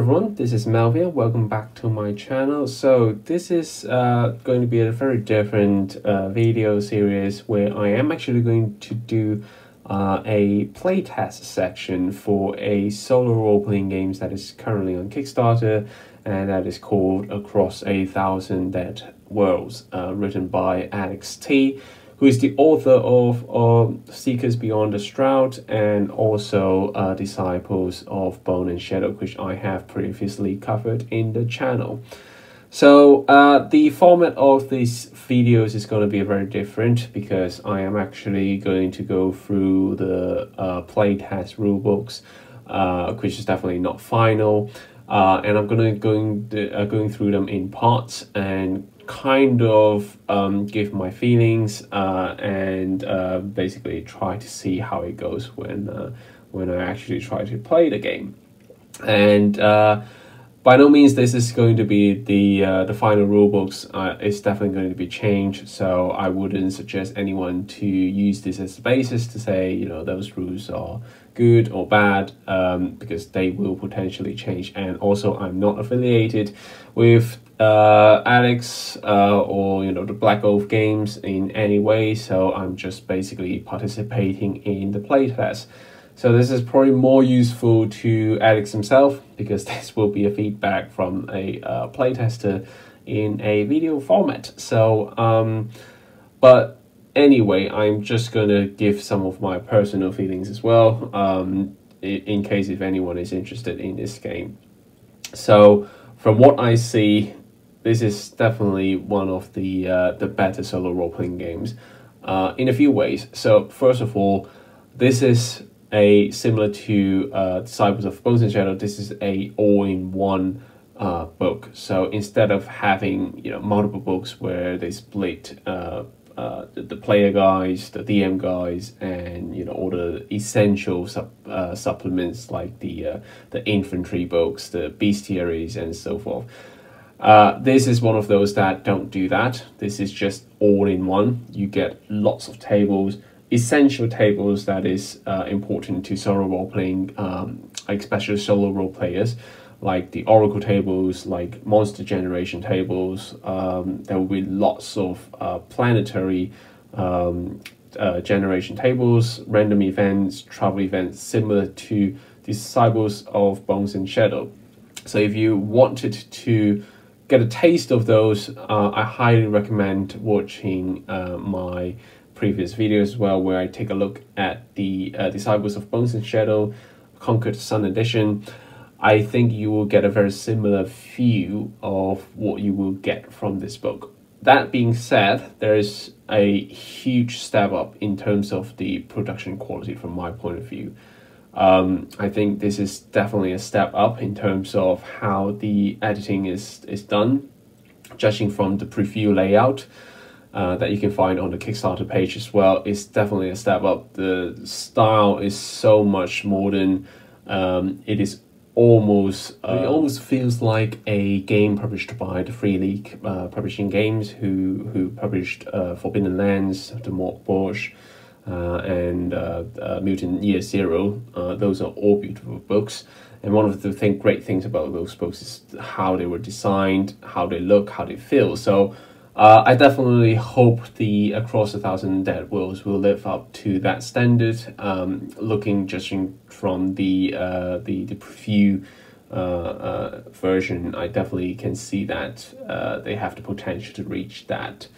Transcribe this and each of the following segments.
everyone, this is Melvin. Welcome back to my channel. So this is going to be a very different video series where I am actually going to do a playtest section for a solo role-playing game that is currently on Kickstarter, and that is called Across a Thousand Dead Worlds, written by Alex T, who is the author of Seekers Beyond the Shroud and also Disciples of Bone and Shadow, which I have previously covered in the channel. So the format of these videos is going to be very different because I am actually going to go through the playtest rulebooks, which is definitely not final, and I'm going through them in parts and kind of give my feelings and basically try to see how it goes when I actually try to play the game. And by no means this is going to be the final rulebooks. It's definitely going to be changed, so I wouldn't suggest anyone to use this as a basis to say, you know, those rules are good or bad, because they will potentially change. And also, I'm not affiliated with Alex or, you know, the Black Oath games in any way, so I'm just basically participating in the playtest. So this is probably more useful to Alex himself because this will be a feedback from a playtester in a video format. So but anyway, I'm just gonna give some of my personal feelings as well, in case if anyone is interested in this game. So from what I see, this is definitely one of the better solo role-playing games in a few ways. So first of all, this is similar to Disciples of Bone and Shadow. This is a all-in-one book. So instead of having, you know, multiple books where they split the player guides, the DM guides, and, you know, all the essential supplements like the infantry books, the bestiaries, and so forth. This is one of those that don't do that. This is just all in one. You get lots of tables, essential tables that is important to solo role-playing, especially solo role players, like the Oracle tables, like monster generation tables. There will be lots of planetary generation tables, random events, travel events, similar to Disciples of Bones and Shadow. So if you wanted to get a taste of those, I highly recommend watching my previous videos as well, where I take a look at the Disciples of Bones and Shadow Conquered Sun edition. I think you will get a very similar view of what you will get from this book. That being said, there is a huge step up in terms of the production quality from my point of view. I think this is definitely a step up in terms of how the editing is done, judging from the preview layout that you can find on the Kickstarter page as well. It's definitely a step up. The style is so much modern. It is almost it almost feels like a game published by the Free League Publishing Games, who published Forbidden Lands, the Mork Borsch, and Mutant Year Zero. Those are all beautiful books, and one of the great things about those books is how they were designed, how they look, how they feel. So I definitely hope the Across a Thousand Dead Worlds will live up to that standard. Judging from the preview version, I definitely can see that they have the potential to reach that.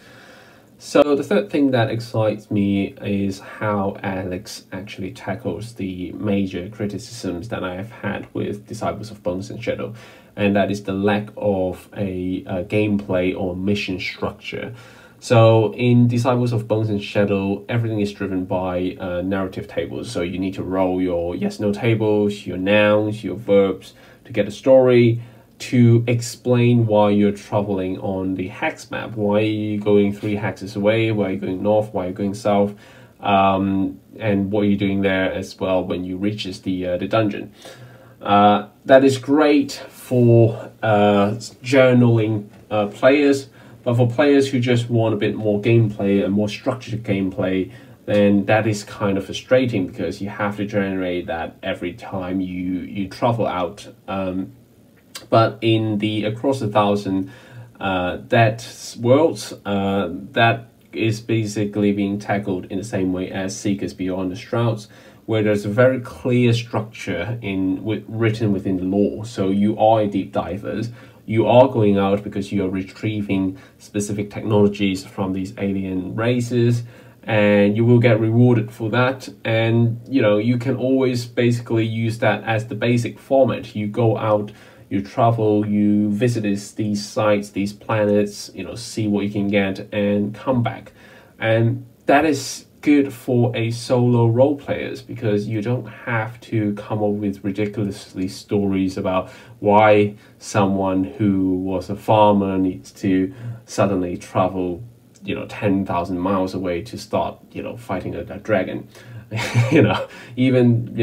So the third thing that excites me is how Alex actually tackles the major criticisms that I have had with Disciples of Bones and Shadow, and that is the lack of a gameplay or mission structure. So in Disciples of Bones and Shadow, everything is driven by narrative tables. So you need to roll your yes-no tables, your nouns, your verbs to get a story, to explain why you're traveling on the hex map. Why are you going 3 hexes away? Why are you going north? Why are you going south? And what are you doing there as well when you reaches the dungeon? That is great for journaling players, but for players who just want a bit more gameplay and more structured gameplay, then that is kind of frustrating because you have to generate that every time you travel out. But in the Across a Thousand Dead Worlds, that is basically being tackled in the same way as Seekers Beyond the Shrouds, where there's a very clear structure written within the lore. So you are deep divers. You are going out because you are retrieving specific technologies from these alien races, and you will get rewarded for that. And you can always basically use that as the basic format. You go out, you travel, you visit these sites, these planets, see what you can get and come back. And that is good for a solo role players, because you don't have to come up with ridiculously stories about why someone who was a farmer needs to suddenly travel 10,000 miles away to start fighting a dragon. Even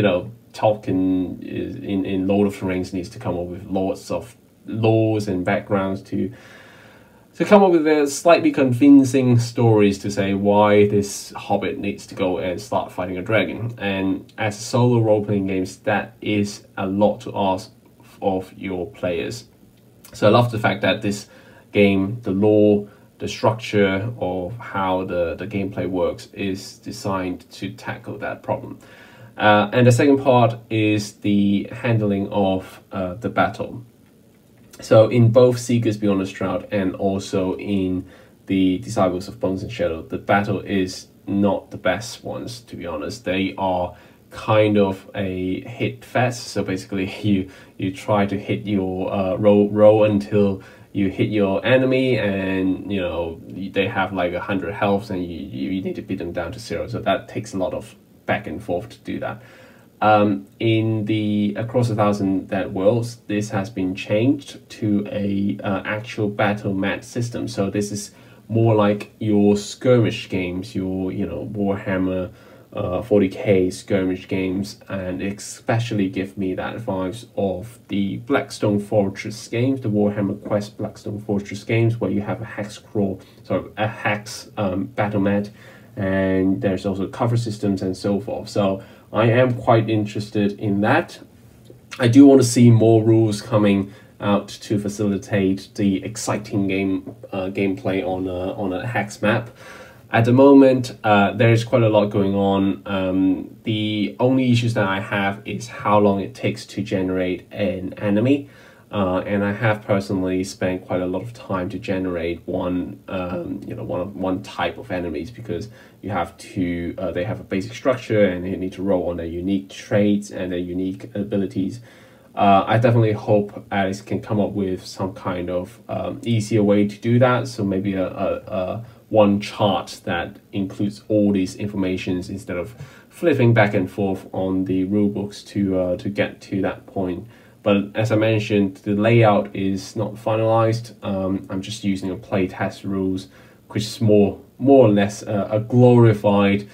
Tolkien is in Lord of the Rings needs to come up with lots of laws and backgrounds to come up with slightly convincing stories to say why this hobbit needs to go and start fighting a dragon. And as solo role-playing games, that is a lot to ask of your players. So I love the fact that this game, the lore, the structure of how the gameplay works is designed to tackle that problem. And the second part is the handling of the battle. So in both Seekers Beyond the Shroud and also in the Disciples of Bones and Shadow, the battle is not the best ones, to be honest. They are kind of a hit fest. So basically you try to hit your roll until you hit your enemy, and they have like 100 health, and you need to beat them down to 0. So that takes a lot of back and forth to do that. In the Across a Thousand Dead Worlds, this has been changed to a actual battle mat system. So this is more like your skirmish games, your Warhammer 40k skirmish games, and especially give me that vibes of the Blackstone Fortress games, the Warhammer Quest Blackstone Fortress games, where you have a hex battle mat, and there's also cover systems and so forth. So I am quite interested in that. I do want to see more rules coming out to facilitate the exciting gameplay on a hex map. At the moment, there's quite a lot going on. The only issues that I have is how long it takes to generate an enemy. And I have personally spent quite a lot of time to generate one type of enemies, because you have to they have a basic structure and you need to roll on their unique traits and their unique abilities. I definitely hope Alex can come up with some kind of easier way to do that. So maybe a one chart that includes all these informations instead of flipping back and forth on the rule books to get to that point. But as I mentioned, the layout is not finalized. I'm just using a playtest rules, which is more or less a glorified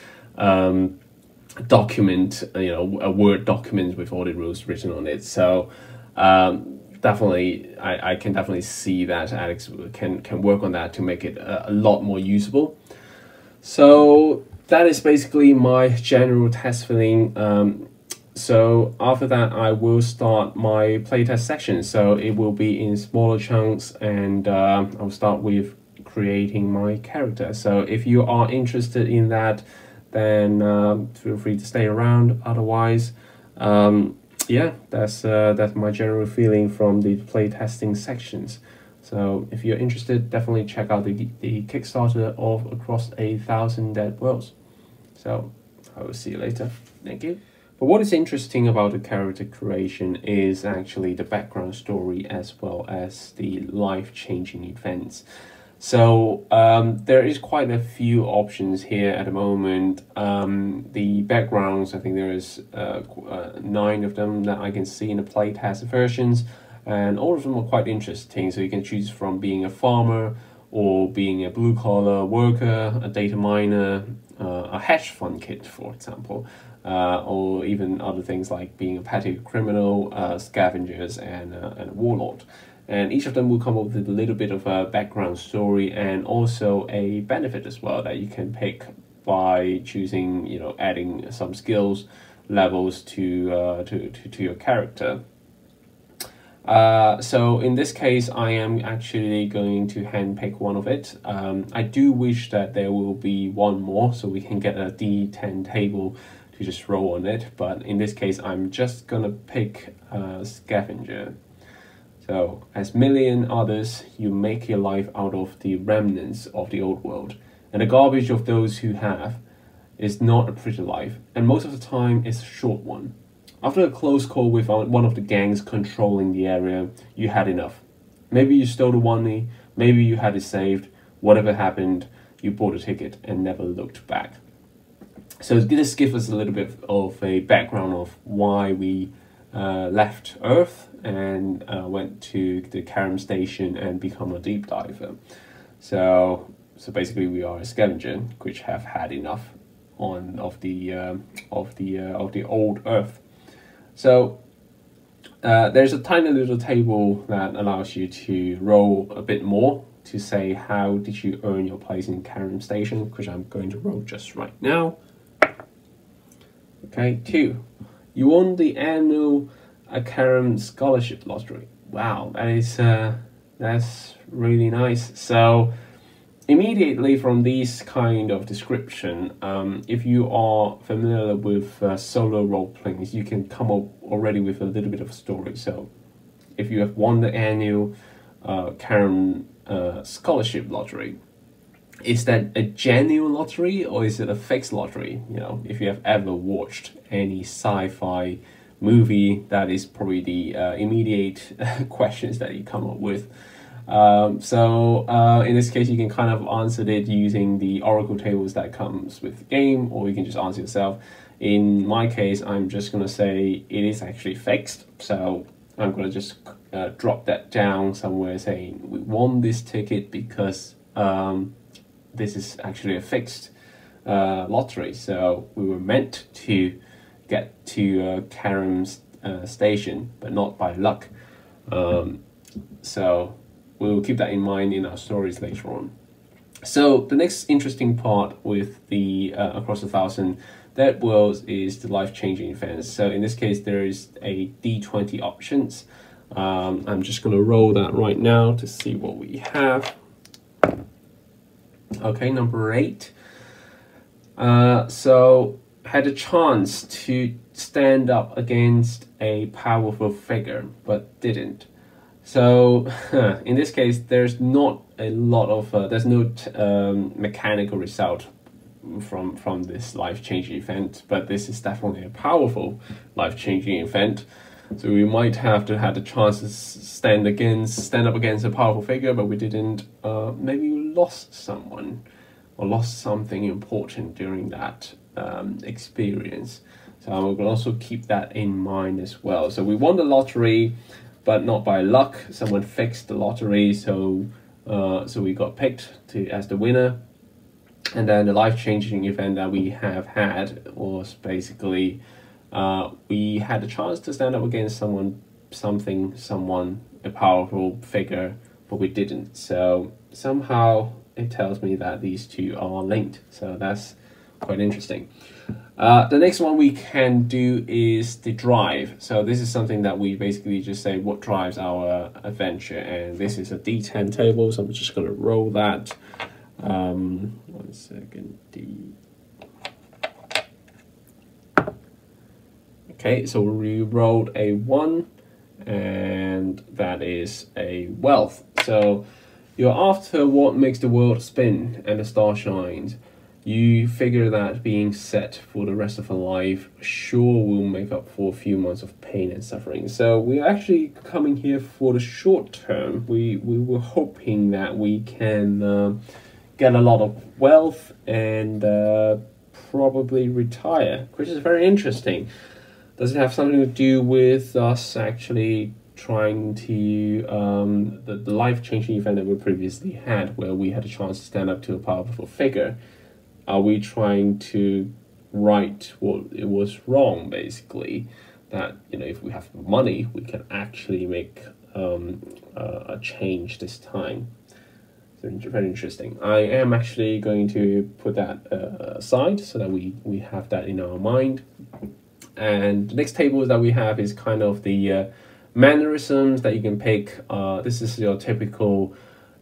document, a Word document with all the rules written on it. So definitely, I can definitely see that Alex can work on that to make it a lot more usable. So that is basically my general test feeling. So after that, I will start my playtest section. So it will be in smaller chunks, and I'll start with creating my character. So if you are interested in that, then feel free to stay around. Otherwise, yeah, that's my general feeling from the playtesting sections. So if you're interested, definitely check out the Kickstarter of Across a Thousand Dead Worlds. So I will see you later. Thank you. But what is interesting about the character creation is actually the background story as well as the life-changing events. So there is quite a few options here at the moment. The backgrounds, I think there is 9 of them that I can see in the playtest versions, and all of them are quite interesting. So you can choose from being a farmer, or being a blue-collar worker, a data miner, a hedge fund kid, for example. Or even other things like being a petty criminal, scavengers, and a warlord. And each of them will come up with a little bit of a background story and also a benefit as well that you can pick by choosing, adding some skills levels to your character. So in this case, I am actually going to handpick one of it. I do wish that there will be one more so we can get a D10 table to just roll on it. But in this case, I'm just gonna pick Scavenger. So as million others, you make your life out of the remnants of the old world. And the garbage of those who have is not a pretty life. And most of the time, it's a short one. After a close call with one of the gangs controlling the area, you had enough. Maybe you stole the money, maybe you had it saved, whatever happened, you bought a ticket and never looked back. So this gives us a little bit of a background of why we left Earth and went to the Karum station and become a deep diver. So basically we are a scavenger which have had enough of the old Earth. So there's a tiny little table that allows you to roll a bit more to say how did you earn your place in Karum Station, which I'm going to roll just right now. Okay, 2. You won the annual Karum Scholarship Lottery. Wow, that's really nice. So immediately from this kind of description, if you are familiar with solo role-playing, you can come up already with a little bit of a story. So if you have won the annual Karum Scholarship Lottery, is that a genuine lottery or is it a fixed lottery? You know, if you have ever watched any sci-fi movie, that is probably the immediate questions that you come up with. In this case, you can kind of answer it using the oracle tables that comes with the game, or you can just answer yourself. In my case, I'm just going to say it is actually fixed. So I'm going to just drop that down somewhere saying we won this ticket because this is actually a fixed lottery. So we were meant to get to Karum's station, but not by luck. So we'll keep that in mind in our stories later on. So the next interesting part with the Across the Thousand Dead Worlds is the life-changing events. So in this case, there is a D20 options. I'm just going to roll that right now to see what we have. Okay, number 8. So had a chance to stand up against a powerful figure, but didn't. So in this case, there's not a lot of there's no mechanical result from this life-changing event, but this is definitely a powerful life-changing event. So we might have to have the chance to stand up against a powerful figure, but we didn't. Maybe we lost someone or lost something important during that experience. So we'll also keep that in mind as well. So we won the lottery, but not by luck. Someone fixed the lottery, so we got picked as the winner. And then the life-changing event that we have had was basically we had a chance to stand up against someone, a powerful figure, but we didn't. So somehow it tells me that these two are linked. So that's quite interesting. The next one we can do is the drive. So this is something that we basically just say what drives our adventure, and this is a D10 table, so I'm just going to roll that. 1 second. Okay, so we rolled a 1, and that is a wealth. So you're after what makes the world spin and the star shines. You figure that being set for the rest of our life sure will make up for a few months of pain and suffering. So we're actually coming here for the short term. We were hoping that we can get a lot of wealth and probably retire, which is very interesting. Does it have something to do with us actually trying to the life-changing event that we previously had, where we had a chance to stand up to a powerful figure? Are we trying to right what it was wrong, basically? That, you know, if we have money, we can actually make a change this time. So very interesting. I am actually going to put that aside so that we have that in our mind. And the next table that we have is kind of the mannerisms that you can pick. This is your typical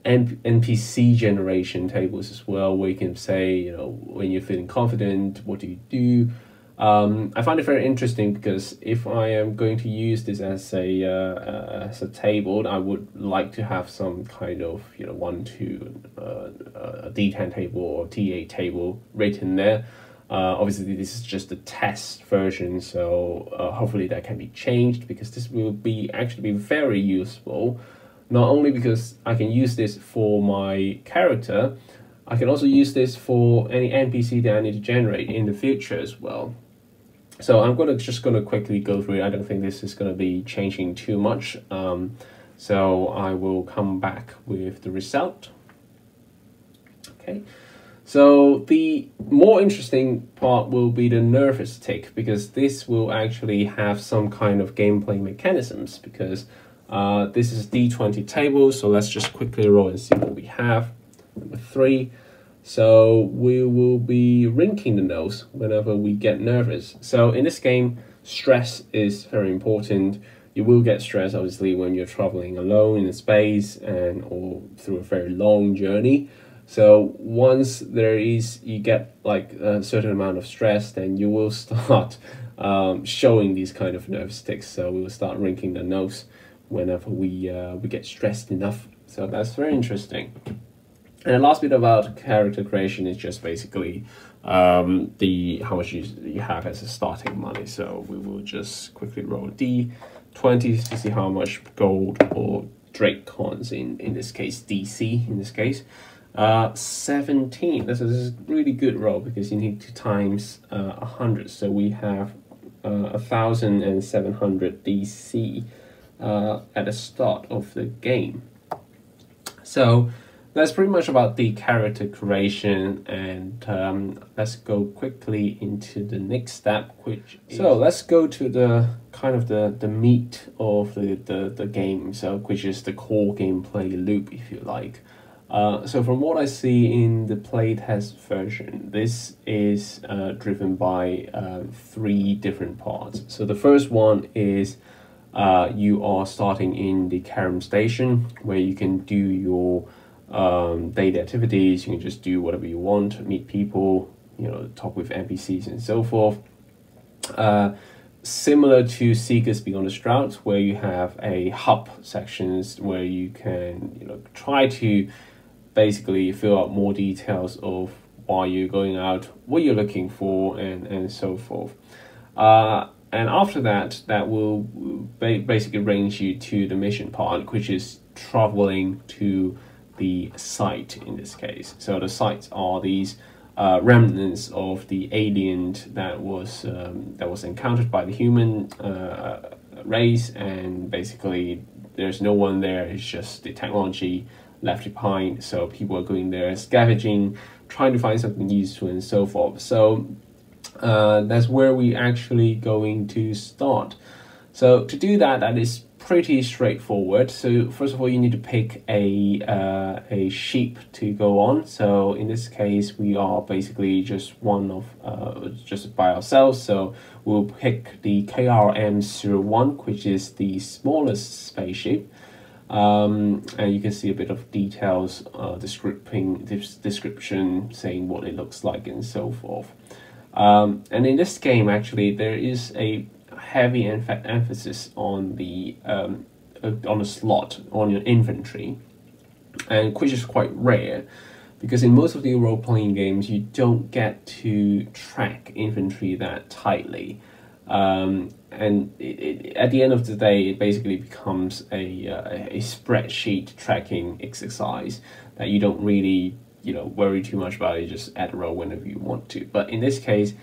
NPC generation tables as well, where you can say, you know, when you're feeling confident, what do you do? I find it very interesting because if I am going to use this as a table, I would like to have some kind of, you know, a D10 table or T8 table written there. Obviously, this is just a test version, so hopefully that can be changed, because this will actually be very useful. Not only because I can use this for my character, I can also use this for any NPC that I need to generate in the future as well. So I'm just gonna quickly go through it. I don't think this is gonna be changing too much. So I will come back with the result. Okay. So the more interesting part will be the nervous tick, because this will actually have some kind of gameplay mechanisms, because this is D20 table. So let's just quickly roll and see what we have. Number 3. So we will be wrinkling the nose whenever we get nervous. So in this game, stress is very important. You will get stress, obviously, when you're traveling alone in space or through a very long journey. So once you get like a certain amount of stress, then you will start showing these kind of nervous tics. So we will start wrinkling the nose whenever we get stressed enough. So that's very interesting. And the last bit about character creation is just basically how much you have as a starting money. So we will just quickly roll D20 to see how much gold or Drake coins, in this case DC in this case. 17. This is a really good roll, because you need to times 100. So we have 1,700 DC at the start of the game. So that's pretty much about the character creation, and let's go quickly into the next step, so let's go to the kind of the meat of the game, so which is the core gameplay loop, if you like. So from what I see in the playtest version, this is driven by 3 different parts. So the first one is you are starting in the Karum station, where you can do your daily activities. You can just do whatever you want, meet people, you know, talk with NPCs and so forth. Similar to Seekers Beyond the Shroud, where you have a hub sections where you can, you know, try to basically fill out more details of why you're going out, what you're looking for, and so forth. And after that, that will basically range you to the mission part, which is traveling to the site in this case. So the sites are these remnants of the alien that was encountered by the human race, and basically there's no one there. It's just the technology left behind. So people are going there scavenging, trying to find something useful and so forth. So that's where we actually going to start. So to do that, that is pretty straightforward. So first of all, you need to pick a sheep to go on. So in this case, we are basically just just by ourselves. So we'll pick the KRM-01, which is the smallest spaceship. And you can see a bit of details, description saying what it looks like and so forth. And in this game, actually, there is a heavy emphasis on the slot on your inventory, and which is quite rare, because in most of the role-playing games you don't get to track inventory that tightly, and at the end of the day it basically becomes a spreadsheet tracking exercise that you don't really, you know, worry too much about. You just add a row whenever you want to. But in this case,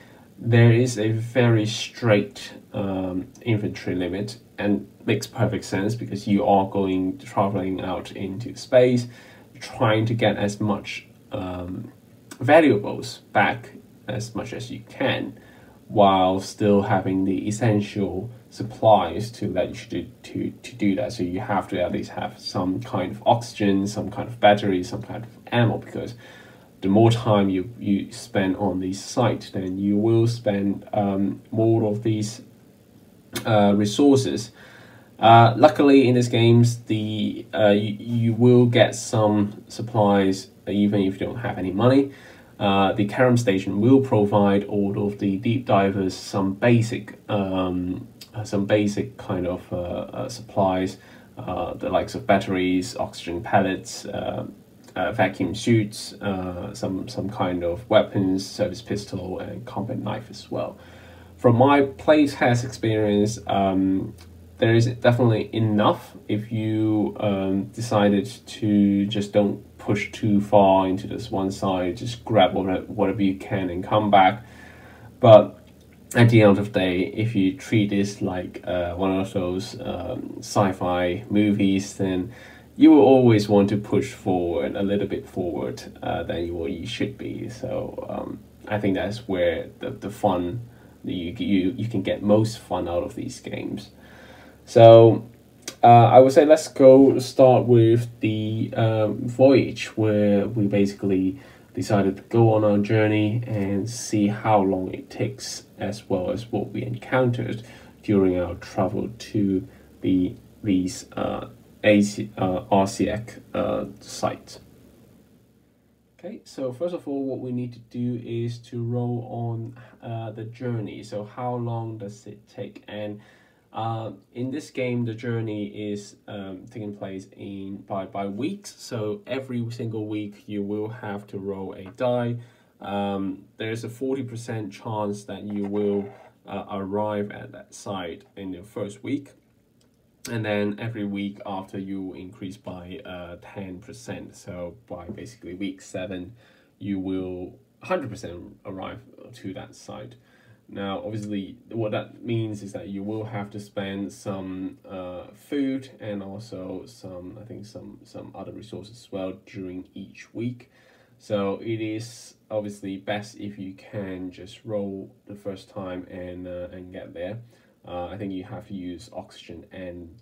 there is a very straight inventory limit, and makes perfect sense, because you are traveling out into space, trying to get as much valuables back as much as you can, while still having the essential supplies to let you to do that. So you have to at least have some kind of oxygen, some kind of battery, some kind of ammo, because the more time you spend on this site, then you will spend more of these resources Luckily, in these games, you will get some supplies even if you don't have any money. The Karum station will provide all of the deep divers some basic kind of supplies, the likes of batteries, oxygen pellets, vacuum suits, some kind of weapons, service pistol, and combat knife as well. From my playtest experience, there is definitely enough if you decided to just don't push too far into this one side, just grab whatever you can and come back. But at the end of the day, if you treat this like one of those sci-fi movies, then you will always want to push forward a little bit forward than what you should be. So I think that's where the fun, you can get most fun out of these games. So I would say let's start with the Voyage, where we basically decided to go on our journey and see how long it takes, as well as what we encountered during our travel to these RCX sites. Okay, so first of all, what we need to do is to roll on the journey. So how long does it take? And in this game, the journey is taking place by weeks. So every single week you will have to roll a die. There's a 40% chance that you will arrive at that site in the first week. And then every week after, you increase by 10%. So by basically week 7, you will 100% arrive to that site. Now, obviously, what that means is that you will have to spend some food and also some other resources as well during each week. So it is obviously best if you can just roll the first time and get there. I think you have to use oxygen and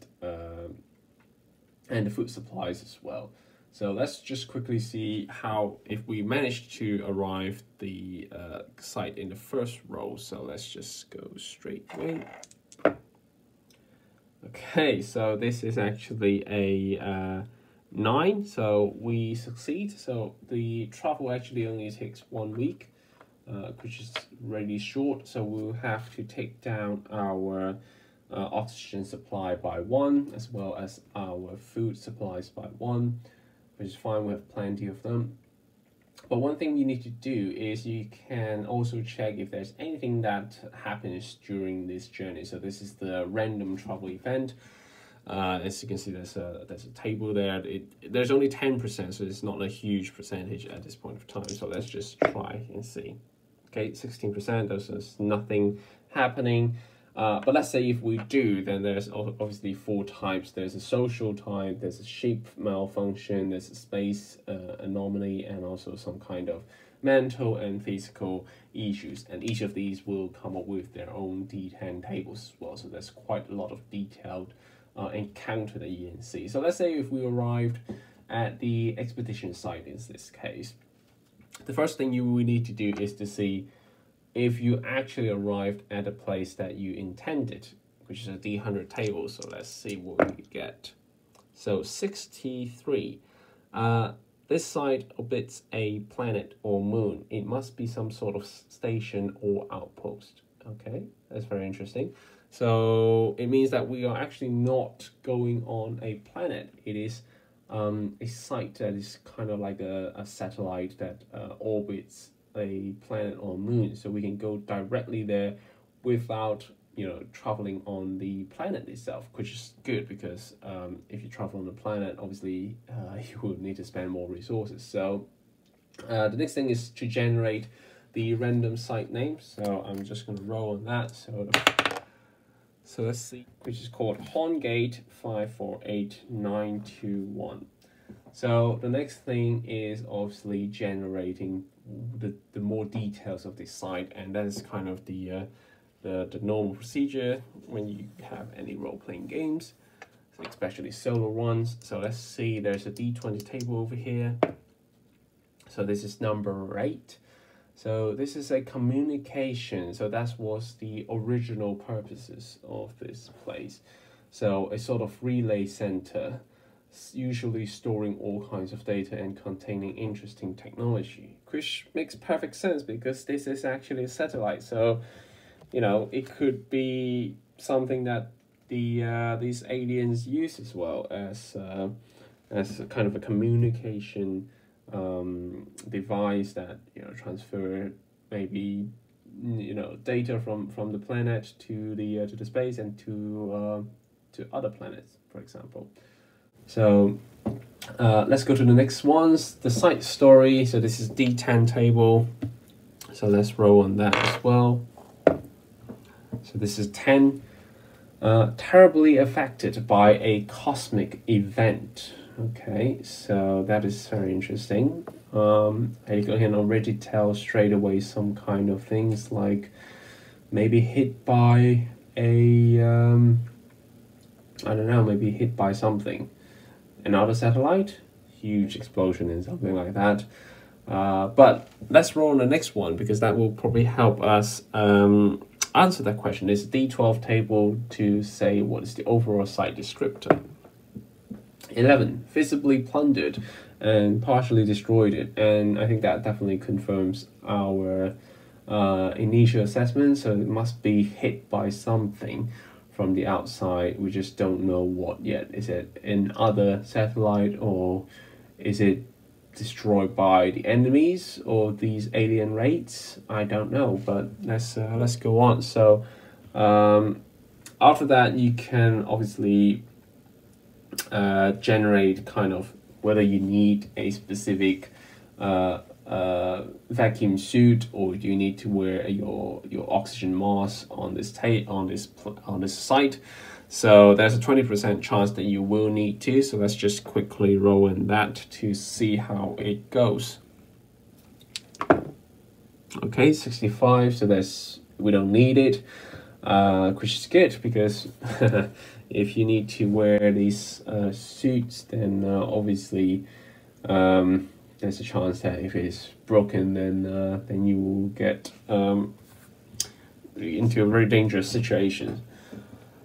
the food supplies as well. So let's just quickly see how, if we manage to arrive the site in the first row. So let's just go straight away. Okay, so this is actually a 9, so we succeed. So the travel actually only takes 1 week, which is really short. So we'll have to take down our oxygen supply by 1, as well as our food supplies by 1. Which is fine, we have plenty of them. But one thing you need to do is you can also check if there's anything that happens during this journey. So this is the random travel event. As you can see, there's a table there. There's only 10%, so it's not a huge percentage at this point of time. So let's just try and see. Okay, 16%, there's nothing happening. But let's say if we do, then there's obviously 4 types. There's a social type, there's a shape malfunction, there's a space anomaly, and also some kind of mental and physical issues. And each of these will come up with their own D10 tables as well. So there's quite a lot of detailed encounter that you can see. So let's say if we arrived at the expedition site in this case, the first thing you will need to do is to see if you actually arrived at a place that you intended, which is a D100 table. So let's see what we get. So 63. This site orbits a planet or moon. It must be some sort of station or outpost. Okay, that's very interesting. So it means that we are actually not going on a planet. It is a site that is kind of like a satellite that orbits a planet or moon, so we can go directly there without traveling on the planet itself, which is good because if you travel on the planet, obviously you will need to spend more resources. So the next thing is to generate the random site name. So I'm just going to roll on that. So let's see, which is called Horngate 548921. So the next thing is obviously generating the more details of this site, and that is kind of the normal procedure when you have any role-playing games, especially solo ones. So let's see, there's a D20 table over here. So this is number 8. So this is a communication. So that was the original purposes of this place. So a sort of relay center, usually storing all kinds of data and containing interesting technology, which makes perfect sense because this is actually a satellite. So, you know, it could be something that these aliens use as well as a kind of a communication device that, you know, transfer maybe, you know, data from the planet to the space and to other planets, for example. So let's go to the next ones. The site story. So this is D10 table. So let's roll on that as well. So this is 10. Terribly affected by a cosmic event. Okay, so that is very interesting. I can already tell straight away some kind of things like maybe hit by a I don't know, maybe hit by something. Another satellite, huge explosion and something like that. But let's roll on the next one because that will probably help us answer that question. It's a D12 table to say what is the overall site descriptor. 11, visibly plundered and partially destroyed it. And I think that definitely confirms our initial assessment. So it must be hit by something from the outside. We just don't know what yet. Is it another satellite, or is it destroyed by the enemies or these alien rates? I don't know, but let's go on. So after that, you can obviously generate kind of whether you need a specific vacuum suit, or do you need to wear your oxygen mask on this on this site. So there's a 20% chance that you will need to. So let's just quickly roll in that to see how it goes. Okay, 65. So we don't need it, which is good because if you need to wear these suits, then obviously there's a chance that if it's broken, then you will get into a very dangerous situation.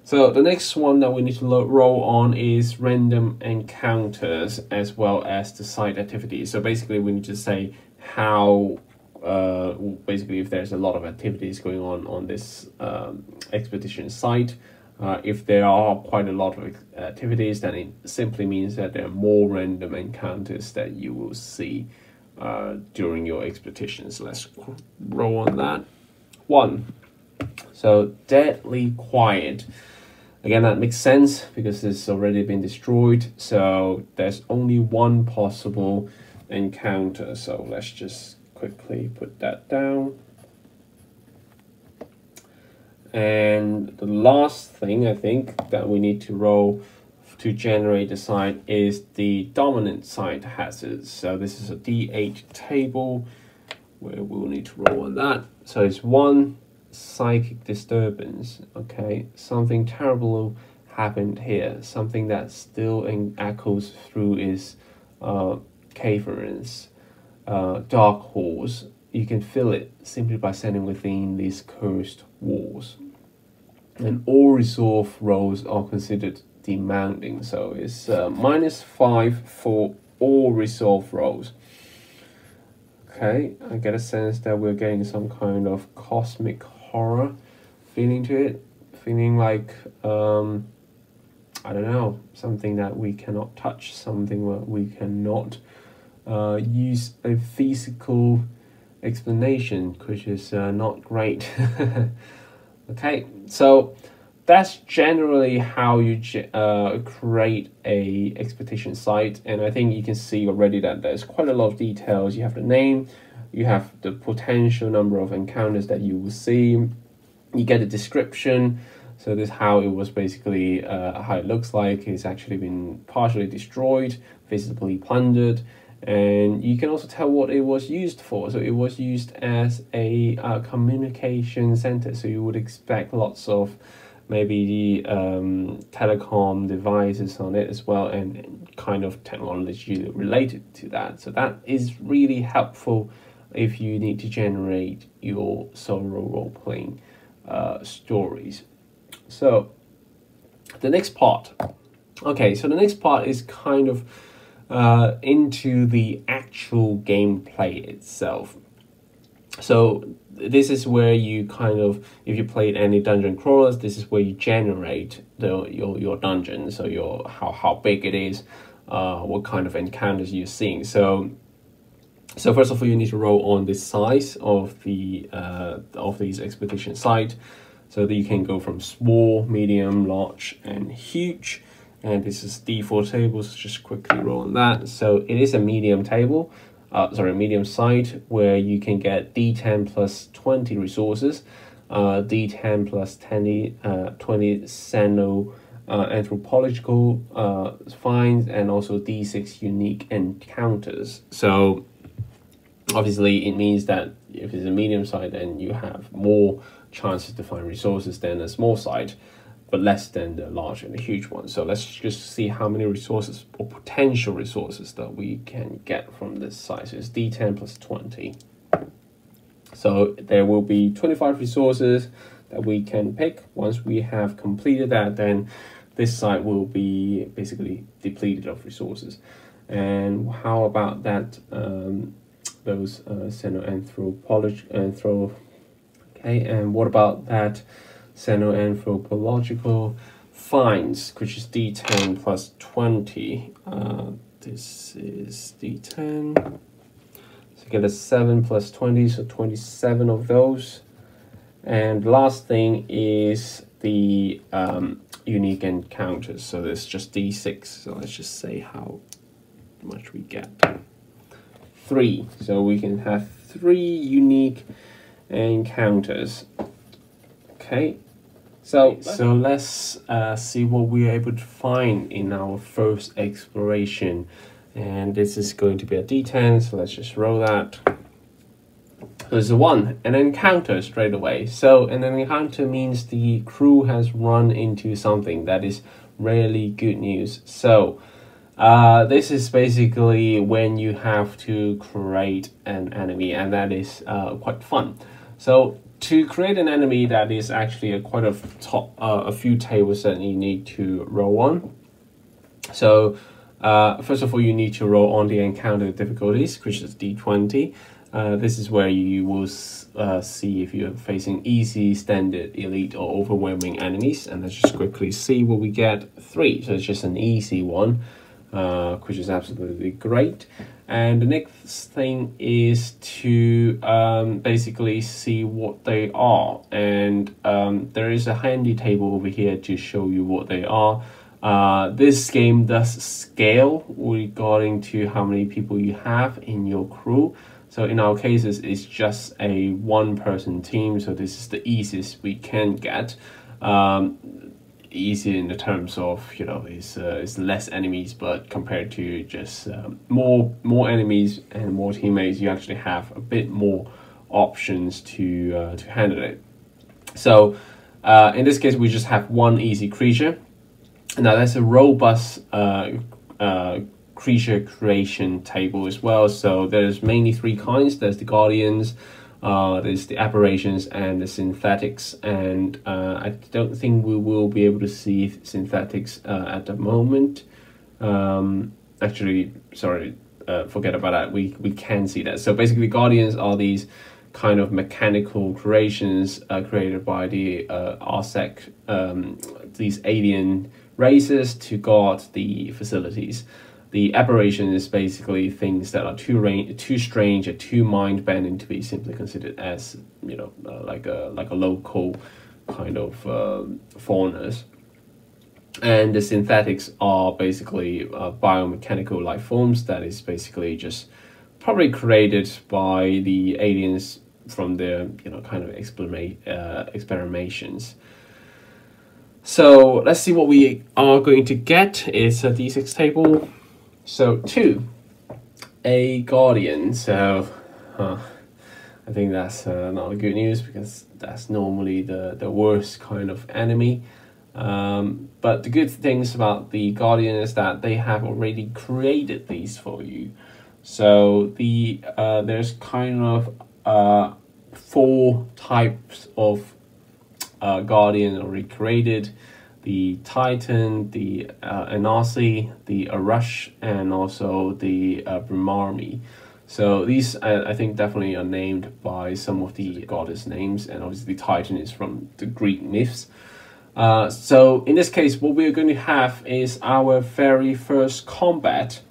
So the next one that we need to roll on is random encounters as well as the site activities. So basically we need to say how, basically if there's a lot of activities going on this expedition site. If there are quite a lot of activities, then it simply means that there are more random encounters that you will see during your expeditions. Let's roll on that. 1. So deadly quiet. Again, that makes sense because it's already been destroyed. So there's only one possible encounter. So let's just quickly put that down. And the last thing I think that we need to roll to generate the site is the dominant site hazards. So this is a D8 table where we'll need to roll on that. So it's 1. Psychic disturbance. Okay, something terrible happened here. Something that still echoes through is caverns, dark halls. You can feel it simply by standing within these cursed walls. And all resolve rolls are considered demanding. So it's -5 for all resolve rolls. Okay, I get a sense that we're getting some kind of cosmic horror feeling to it, feeling like I don't know, something that we cannot touch, something that we cannot use a physical explanation, which is not great. Okay, so that's generally how you create a expedition site, and I think you can see already that there's quite a lot of details. You have the name, you have the potential number of encounters that you will see, you get a description. So this is how it was basically, how it looks like. It's actually been partially destroyed, visibly plundered, and you can also tell what it was used for. So it was used as a communication center. So you would expect lots of maybe telecom devices on it as well, and kind of technology related to that. So that is really helpful if you need to generate your solo role-playing stories. So The next part. Okay, so the next part is kind of into the actual gameplay itself. So this is where you kind of, if you played any dungeon crawlers, this is where you generate your dungeon. So your how big it is, what kind of encounters you're seeing. So first of all, you need to roll on the size of the of these expedition site, so that you can go from small, medium, large, and huge. And this is D4 tables. Just quickly roll on that. So it is a medium table, medium site, where you can get D10 plus 20 resources, D10 plus 20 anthropological finds, and also D6 unique encounters. So obviously it means that if it's a medium site, then you have more chances to find resources than a small site, but less than the large and the huge one. So let's just see how many resources or potential resources that we can get from this site. So it's D10 plus 20. So there will be 25 resources that we can pick. Once we have completed that, then this site will be basically depleted of resources. And how about that? Those xenoanthropological. Okay, and what about that? Xenoanthropological finds, which is D10 plus 20. This is D10. So get a 7 plus 20, so 27 of those. And last thing is the unique encounters. So there's just D6. So let's just say how much we get. 3. So we can have 3 unique encounters. Okay. So let's see what we are able to find in our first exploration. And this is going to be a D10, so let's just roll that. There's a 1, an encounter straight away. So an encounter means the crew has run into something. That is really good news. So this is basically when you have to create an enemy, and that is quite fun. So to create an enemy, that is actually quite a few tables that you need to roll on. So first of all, you need to roll on the encounter difficulties, which is D20. This is where you will see if you're facing easy, standard, elite, or overwhelming enemies. And let's just quickly see what we get. 3, so it's just an easy one, which is absolutely great. And the next thing is to basically see what they are. And there is a handy table over here to show you what they are. This game does scale regarding to how many people you have in your crew. So in our cases, it's just a 1-person team. So this is the easiest we can get. Easy in the terms of, you know, it's less enemies, but compared to just more enemies and more teammates, you actually have a bit more options to handle it. So in this case, we just have 1 easy creature. Now that's a robust creature creation table as well. So there's mainly 3 kinds. There's the guardians, there's the aberrations, and the synthetics. And I don't think we will be able to see synthetics at the moment. Actually, sorry, forget about that. We can see that. So basically, guardians are these kind of mechanical creations created by the RSEC, these alien races to guard the facilities. The aberration is basically things that are too strange or too mind-bending to be simply considered as, you know, like a local kind of faunas. And the synthetics are basically biomechanical life forms that is basically just probably created by the aliens from their, you know, kind of experimentations. So let's see what we are going to get. It's a D6 table. So 2, a guardian. So I think that's not good news, because that's normally the worst kind of enemy. But the good things about the guardian is that they have already created these for you. So there's kind of 4 types of guardian already created. the Titan, the Anasi, the Arush, and also the Brahmarmi. So these, I think, definitely are named by some of the goddess names, and obviously the Titan is from the Greek myths. So in this case, what we're going to have is our very first combat.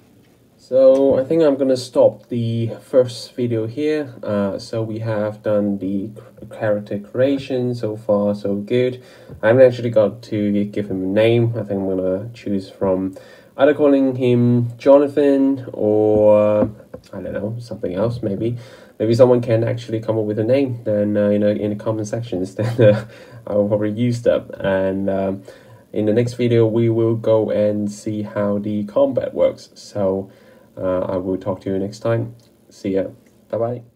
So I think I'm going to stop the first video here. So we have done the character creation. So far so good. I haven't actually got to give him a name. I think I'm going to choose from either calling him Jonathan or I don't know, something else maybe. Maybe someone can actually come up with a name, then in the comment sections, then I will probably use them. And in the next video we will go and see how the combat works. So I will talk to you next time. See ya. Bye bye.